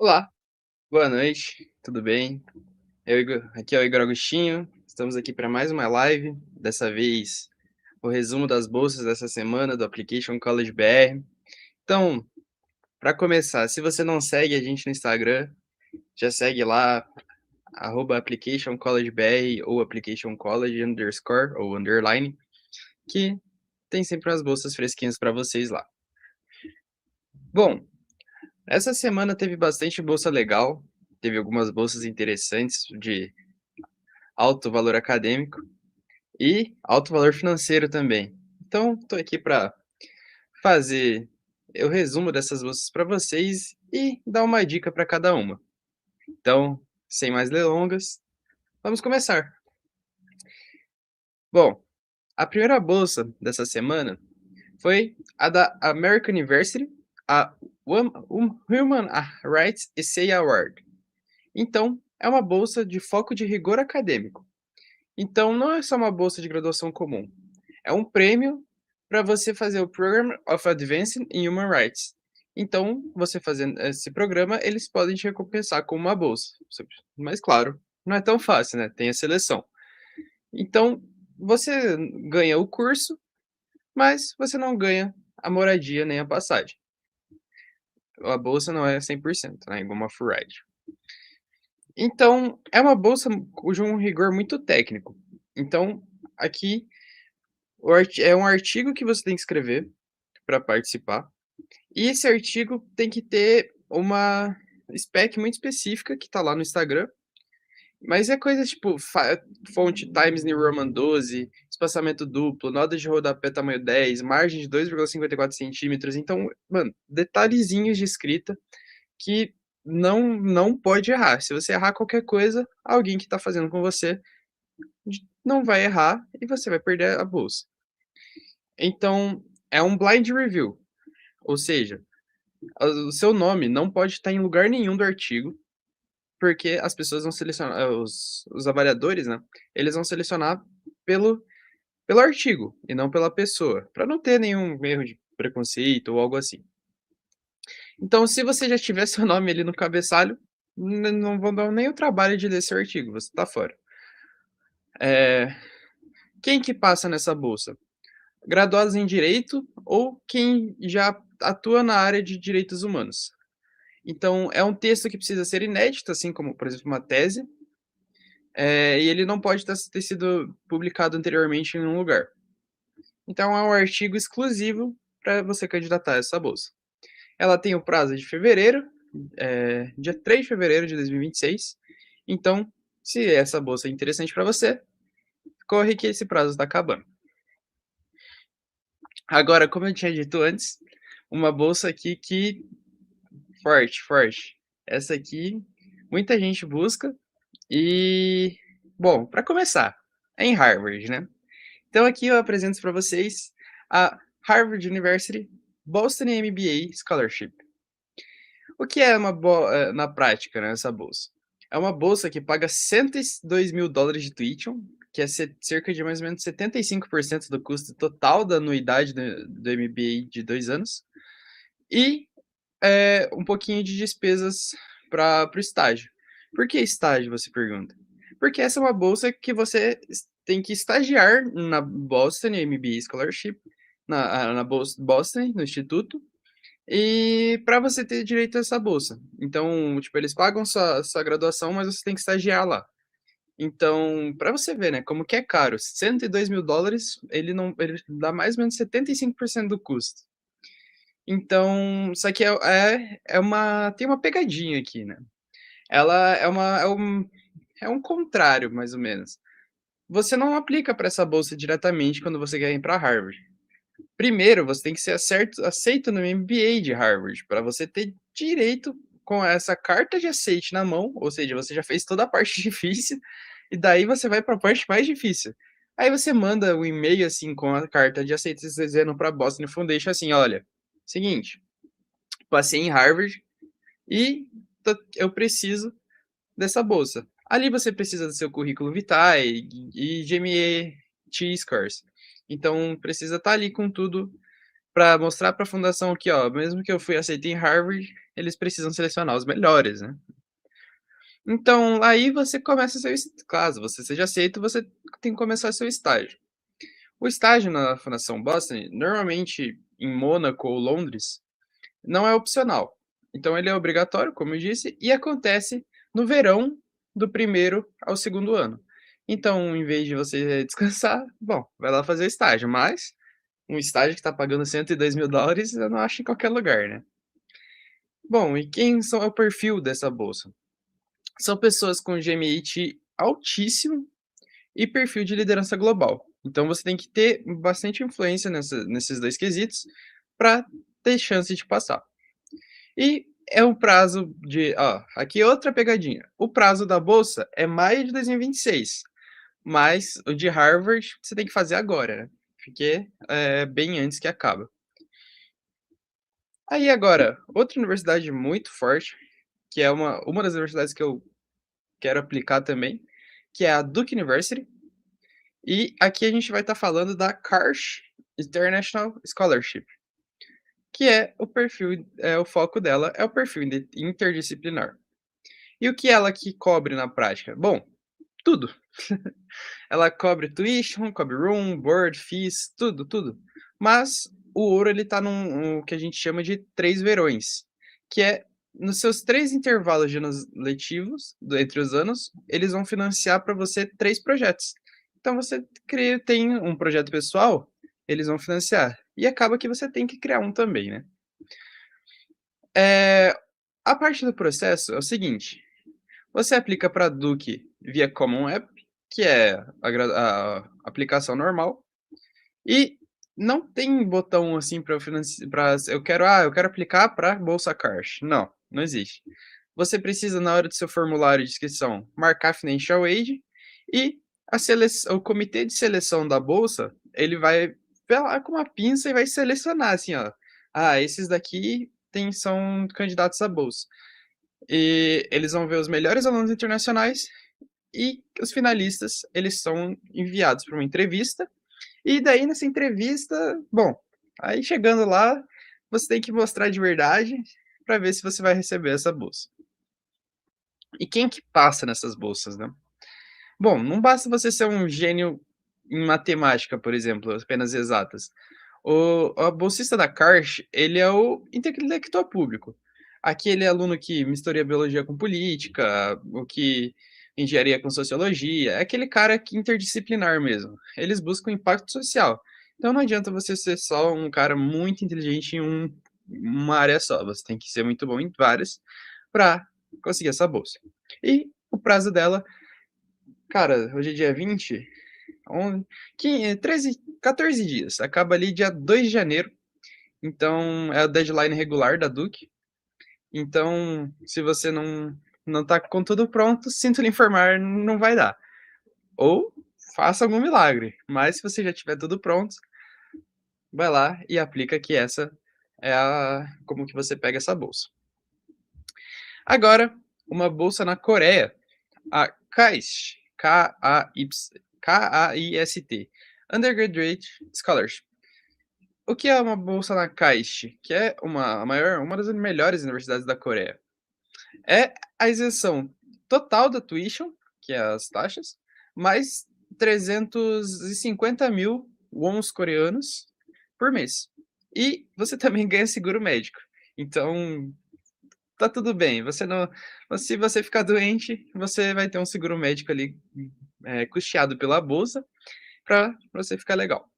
Olá, boa noite, tudo bem? Aqui é o Igor Agostinho, estamos aqui para mais uma live, dessa vez o resumo das bolsas dessa semana do Application College BR. Então, para começar, se você não segue a gente no Instagram, já segue lá, @Application College BR ou Application College underscore ou underline, que tem sempre umas bolsas fresquinhas para vocês lá. Bom, essa semana teve bastante bolsa legal, teve algumas bolsas interessantes de alto valor acadêmico e alto valor financeiro também. Então, estou aqui para fazer o resumo dessas bolsas para vocês e dar uma dica para cada uma. Então, sem mais delongas, vamos começar. Bom, a primeira bolsa dessa semana foi a da American University, a Human Rights Essay Award. Então, é uma bolsa de foco de rigor acadêmico. Então, não é só uma bolsa de graduação comum. É um prêmio para você fazer o Program of Advancing in Human Rights. Então, você fazendo esse programa, eles podem te recompensar com uma bolsa. Mas, claro, não é tão fácil, né? Tem a seleção. Então, você ganha o curso, mas você não ganha a moradia nem a passagem. A bolsa não é 100%, né? Igual uma full ride. Então, é uma bolsa cujo um rigor muito técnico. Então, aqui é um artigo que você tem que escrever para participar. E esse artigo tem que ter uma spec muito específica que tá lá no Instagram, mas é coisa tipo fonte Times New Roman 12, espaçamento duplo, nota de rodapé tamanho 10, margem de 2,54 centímetros. Então, mano, detalhezinhos de escrita que não pode errar. Se você errar qualquer coisa, alguém que está fazendo com você não vai errar e você vai perder a bolsa. Então, é um blind review, ou seja, o seu nome não pode estar em lugar nenhum do artigo, porque as pessoas vão selecionar, os avaliadores, né? Eles vão selecionar pelo artigo e não pela pessoa, para não ter nenhum erro de preconceito ou algo assim. Então, se você já tiver seu nome ali no cabeçalho, não vão dar nem o trabalho de ler seu artigo, você está fora. Quem que passa nessa bolsa? Graduados em Direito ou quem já atua na área de direitos humanos. Então, é um texto que precisa ser inédito, assim como, por exemplo, uma tese, e ele não pode ter sido publicado anteriormente em nenhum lugar. Então, é um artigo exclusivo para você candidatar a essa bolsa. Ela tem o prazo de fevereiro, dia 3 de fevereiro de 2026. Então, se essa bolsa é interessante para você, corre que esse prazo está acabando. Agora, como eu tinha dito antes, uma bolsa aqui que forte, forte. Essa aqui muita gente busca e, bom, para começar, é em Harvard, né? Então aqui eu apresento para vocês a Harvard University Boston MBA Scholarship. O que é na prática, né, essa bolsa? É uma bolsa que paga $102.000 de tuition, que é cerca de mais ou menos 75% do custo total da anuidade do MBA de 2 anos, e um pouquinho de despesas para o estágio. Por que estágio, você pergunta? Porque essa é uma bolsa que você tem que estagiar na Boston MBA Scholarship, na Boston, no instituto, e para você ter direito a essa bolsa. Então, tipo, eles pagam sua graduação, mas você tem que estagiar lá. Então, para você ver, né, como que é caro, $102.000, ele dá mais ou menos 75% do custo. Então, só que tem uma pegadinha aqui, né? Ela é um contrário, mais ou menos. Você não aplica para essa bolsa diretamente quando você quer ir para Harvard. Primeiro, você tem que ser aceito no MBA de Harvard, para você ter direito com essa carta de aceite na mão, ou seja, você já fez toda a parte difícil, e daí você vai para a parte mais difícil. Aí você manda um e-mail assim com a carta de aceite dizendo para a Boston Foundation assim, olha, seguinte, passei em Harvard e eu preciso dessa bolsa. Ali você precisa do seu currículo vitae e GME T-scores. Então precisa estar ali com tudo para mostrar para a fundação que, ó, mesmo que eu fui aceito em Harvard, eles precisam selecionar os melhores, né. Então, aí você começa seu caso você seja aceito, você tem que começar seu estágio. O estágio na Fundação Boston, normalmente em Mônaco ou Londres, não é opcional. Então ele é obrigatório, como eu disse, e acontece no verão do primeiro ao segundo ano. Então, em vez de você descansar, bom, vai lá fazer o estágio, mas um estágio que está pagando $102.000 eu não acho em qualquer lugar, né. Bom, e quem são é o perfil dessa bolsa? São pessoas com GMAT altíssimo e perfil de liderança global. Então você tem que ter bastante influência nesses 2 quesitos para ter chance de passar. E é um prazo de aqui é outra pegadinha, o prazo da bolsa é maio de 2026, mas o de Harvard você tem que fazer agora, né, porque é bem antes que acaba. Aí agora, outra universidade muito forte, que é uma das universidades que eu quero aplicar também, que é a Duke University, e aqui a gente vai estar falando da Karsh International Scholarship, que é o foco dela é o perfil interdisciplinar. E o que ela que cobre na prática? Bom, tudo. Ela cobre tuition, cobre room, board, fees, tudo, tudo. Mas o ouro ele tá num que a gente chama de 3 verões, que é nos seus 3 intervalos de anos letivos, entre os anos, eles vão financiar para você 3 projetos. Então você tem um projeto pessoal, eles vão financiar. E acaba que você tem que criar um também, né. Eh, a parte do processo é o seguinte: você aplica para Duke via Common App, que é a aplicação normal, e não tem botão assim para eu quero aplicar para bolsa Karsh. Não, não existe. Você precisa, na hora do seu formulário de inscrição, marcar Financial Aid e o comitê de seleção da bolsa, ele vai ver lá com uma pinça e vai selecionar assim, ó: "Ah, esses daqui são candidatos à bolsa". E eles vão ver os melhores alunos internacionais e os finalistas, eles são enviados para uma entrevista, e daí nessa entrevista, bom, aí chegando lá, você tem que mostrar de verdade para ver se você vai receber essa bolsa. E quem que passa nessas bolsas, né? Bom, não basta você ser um gênio em matemática, por exemplo, apenas exatas. O bolsista da Karsh, ele é o intelectual público. Aquele aluno que mistura biologia com política, o que engenharia com sociologia, é aquele cara que interdisciplinar mesmo. Eles buscam impacto social. Então não adianta você ser só um cara muito inteligente em uma área só, você tem que ser muito bom em várias para conseguir essa bolsa. E o prazo dela, cara, hoje é dia 20, 11, 15, 13, 14 dias. Acaba ali dia 2 de janeiro, então é a deadline regular da Duke. Então, se você não tá com tudo pronto, sinto lhe informar, não vai dar. Ou faça algum milagre, mas se você já tiver tudo pronto, vai lá e aplica que essa é a como que você pega essa bolsa. Agora, uma bolsa na Coreia, a KAIST, K-A-I-S-T, Undergraduate Scholarship. O que é uma bolsa na KAIST? Que é uma das melhores universidades da Coreia. É a isenção total da tuition, que é as taxas, mais 350.000 wons coreanos por mês. E você também ganha seguro médico. Então, tá tudo bem, você não se você ficar doente, você vai ter um seguro médico ali, custeado pela bolsa, para você ficar legal.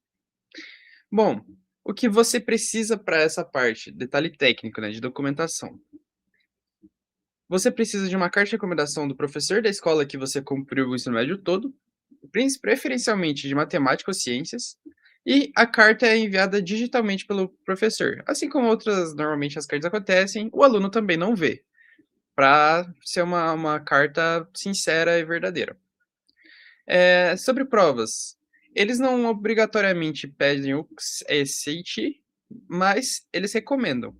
Bom, o que você precisa para essa parte, detalhe técnico, né, de documentação. Você precisa de uma carta de recomendação do professor da escola que você cumpriu o ensino médio todo, preferencialmente de matemática ou ciências, e a carta é enviada digitalmente pelo professor. Assim como outras, normalmente as cartas acontecem, o aluno também não vê, para ser uma carta sincera e verdadeira. Sobre provas, eles não obrigatoriamente pedem o SAT, mas eles recomendam.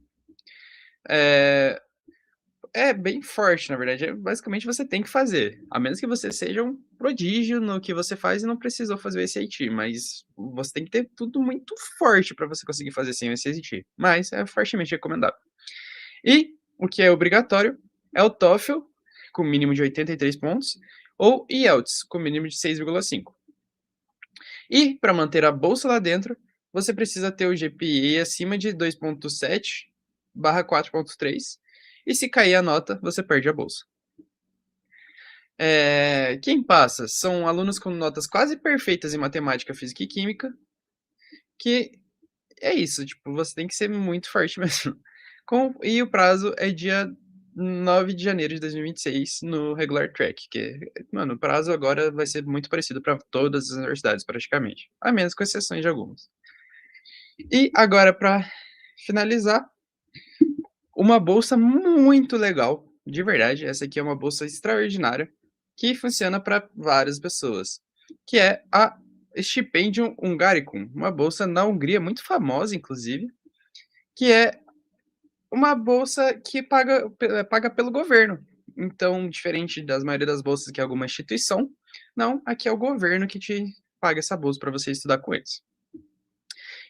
É bem forte, na verdade, basicamente você tem que fazer, a menos que você seja um prodígio no que você faz e não precisou fazer o SAT, mas você tem que ter tudo muito forte para você conseguir fazer sem o SAT, mas é fortemente recomendado. E o que é obrigatório é o TOEFL, com mínimo de 83 pontos, ou IELTS, com mínimo de 6,5. E para manter a bolsa lá dentro, você precisa ter o GPA acima de 2,7/4,3, e se cair a nota, você perde a bolsa. Quem passa são alunos com notas quase perfeitas em matemática, física e química, que é isso, tipo, você tem que ser muito forte mesmo. E o prazo é dia 9 de janeiro de 2026 no regular track, mano, o prazo agora vai ser muito parecido para todas as universidades praticamente, a menos com exceções de algumas. E agora para finalizar, uma bolsa muito legal, de verdade, essa aqui é uma bolsa extraordinária, que funciona para várias pessoas, que é a Stipendium Hungaricum, uma bolsa na Hungria muito famosa inclusive, que é uma bolsa que paga pelo governo. Então, diferente das maioria das bolsas que é alguma instituição, não, aqui é o governo que te paga essa bolsa para você estudar com eles.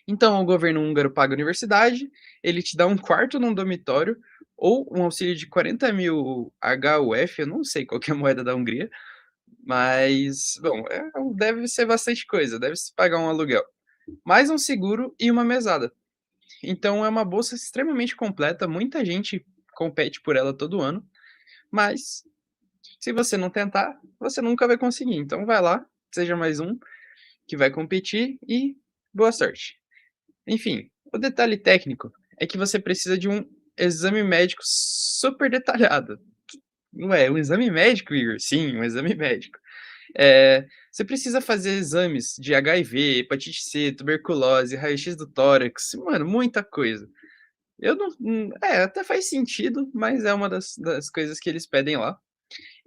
Então, o governo húngaro paga a universidade, ele te dá um quarto num dormitório, ou um auxílio de 40.000 HUF, eu não sei qual que é a moeda da Hungria, mas, bom, deve ser bastante coisa, deve se pagar um aluguel. Mais um seguro e uma mesada. Então é uma bolsa extremamente completa, muita gente compete por ela todo ano, mas se você não tentar, você nunca vai conseguir. Então vai lá, seja mais um que vai competir e boa sorte. Enfim, o detalhe técnico é que você precisa de um exame médico super detalhado. Ué, um exame médico, Igor? Sim, um exame médico. Você precisa fazer exames de HIV, hepatite C, tuberculose, raio-x do tórax, mano, muita coisa. Eu não até faz sentido, mas é uma das coisas que eles pedem lá.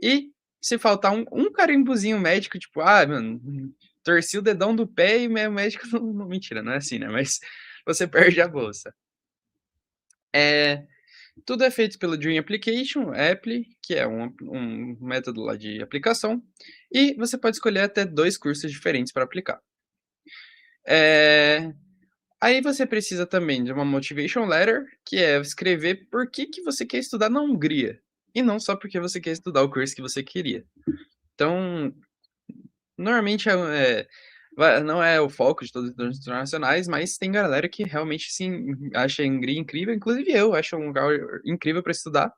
E se faltar um carimbozinho médico, tipo: "Ah, mano, torci o dedão do pé e meu médico" não, mentira, não é assim, né, mas você perde a bolsa. Eh, Tudo é feito pelo Dream Application, Appli, que é um método lá de aplicação, e você pode escolher até 2 cursos diferentes para aplicar. Eh Aí você precisa também de uma motivation letter, que é escrever por que que você quer estudar na Hungria, e não só porque você quer estudar o curso que você queria. Então, normalmente não é o foco de todos os internacionais, mas tem galera que realmente, sim, acha a Hungria incrível, inclusive eu acho um lugar incrível para estudar,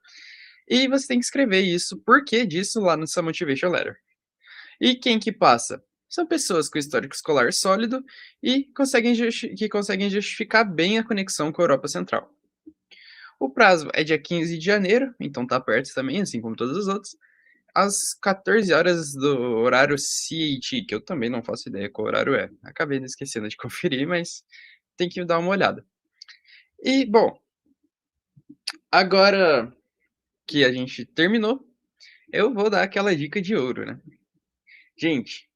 e você tem que escrever isso, o porquê disso lá nessa motivation letter. E quem que passa? São pessoas com histórico escolar sólido e que conseguem justificar bem a conexão com a Europa Central. O prazo é dia 15 de janeiro, então tá perto também, assim como todos os outros, às 14 horas do horário CET, que eu também não faço ideia qual horário é. Acabei esquecendo de conferir, mas tem que dar uma olhada. E, bom, agora que a gente terminou, eu vou dar aquela dica de ouro, né? Gente,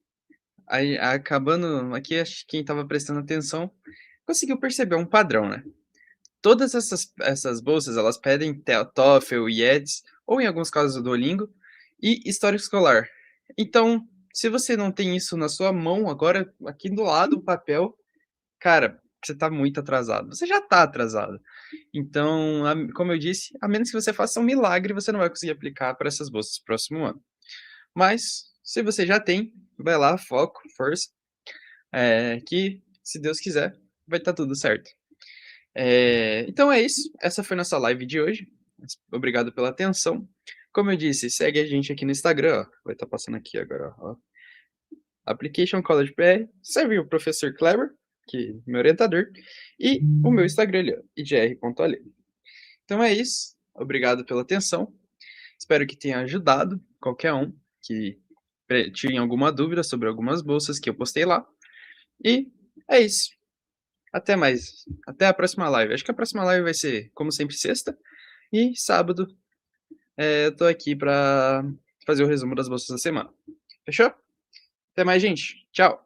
aí, acabando aqui, acho que quem estava prestando atenção conseguiu perceber um padrão, né? Todas essas bolsas, elas pedem TOEFL, IELTS, ou em alguns casos o Duolingo, e histórico escolar. Então, se você não tem isso na sua mão agora, aqui do lado, o papel, cara, você tá muito atrasado. Você já tá atrasado. Então, como eu disse, a menos que você faça um milagre, você não vai conseguir aplicar para essas bolsas no próximo ano. Mas, se você já tem, vai lá, foco, força, que, se Deus quiser, vai estar tudo certo. Então é isso. Essa foi nossa live de hoje. Obrigado pela atenção. Como eu disse, segue a gente aqui no Instagram, ó. Vai estar passando aqui agora, ó. Application College PR. Segue o Professor Kleber, que é meu orientador. E o meu Instagram ali, ó, igr.ale. Então é isso. Obrigado pela atenção. Espero que tenha ajudado qualquer um que tinha alguma dúvida sobre algumas bolsas que eu postei lá. E é isso. Até mais. Até a próxima live. Acho que a próxima live vai ser, como sempre, sexta. E sábado, eu tô aqui pra fazer o resumo das bolsas da semana. Fechou? Até mais, gente. Tchau.